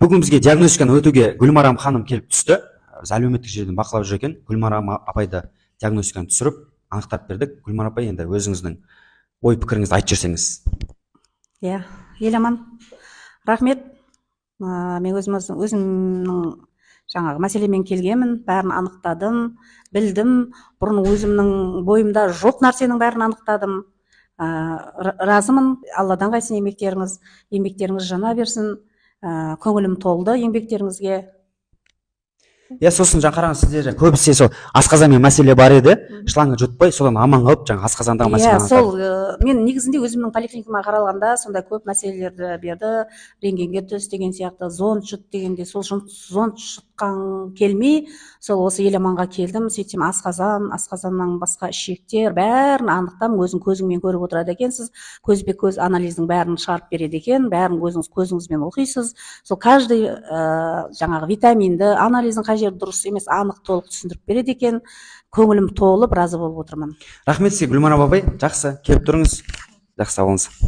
бүгін бізге диагностиканы өтуге Гүлмарам ханым келіп түсті. Біз әлеуметтік желіден бақылап жүр екен. Гүлмарам апайды диагностиканы түсіріп, анықтап бердік. Гүлмарам апай, енді өзіңіздің ой пікіріңізді айтып жіберсеңіз. Иә, Еламан, рахмет. Мен өзімнің жаңағы мәселемен келгенмін, бәрін анықтадым, білдім. Бұрын өзімнің бойымда жоқ нәрсенің бәрін анықтадым. Разымын. Алладан қайсын еңбектеріңіз жана берсін. Көңілім толды еңбектеріңізге. Сосын жаңа қараңыз, сізде көбісі сол асқазанмен мәселе бар еді, шлангы жұтпай, содан аман қалып, жаңа асқазандағы мәселе. Сол мен негізінде өзімнің поликлиникама қаралғанда сонда көп мәселелерді берді. Рентгенге түс деген сияқты, зонд жұт дегенде, сол зонд жұтқан келмей, сол осы Еламанға келдім. Сөйтсем асқазаннан басқа ішектер бәрін анықтам, өзің көзіңмен көріп отырады екенсіз. Көзбе көз анализдің бәрін шығарып береді екен, бәрін өзіңіз көзіңізбен оқисыз. Сол каждый жаңағы витаминді, анализдің қай жері дұрыс емес анық толық түсіндіріп береді екен. Көңілім толып разы болып отырмын. Рахмет сізге Гүлмарам апай, жақсы келіп тұрыңыз. Жақсы сау болыңыз.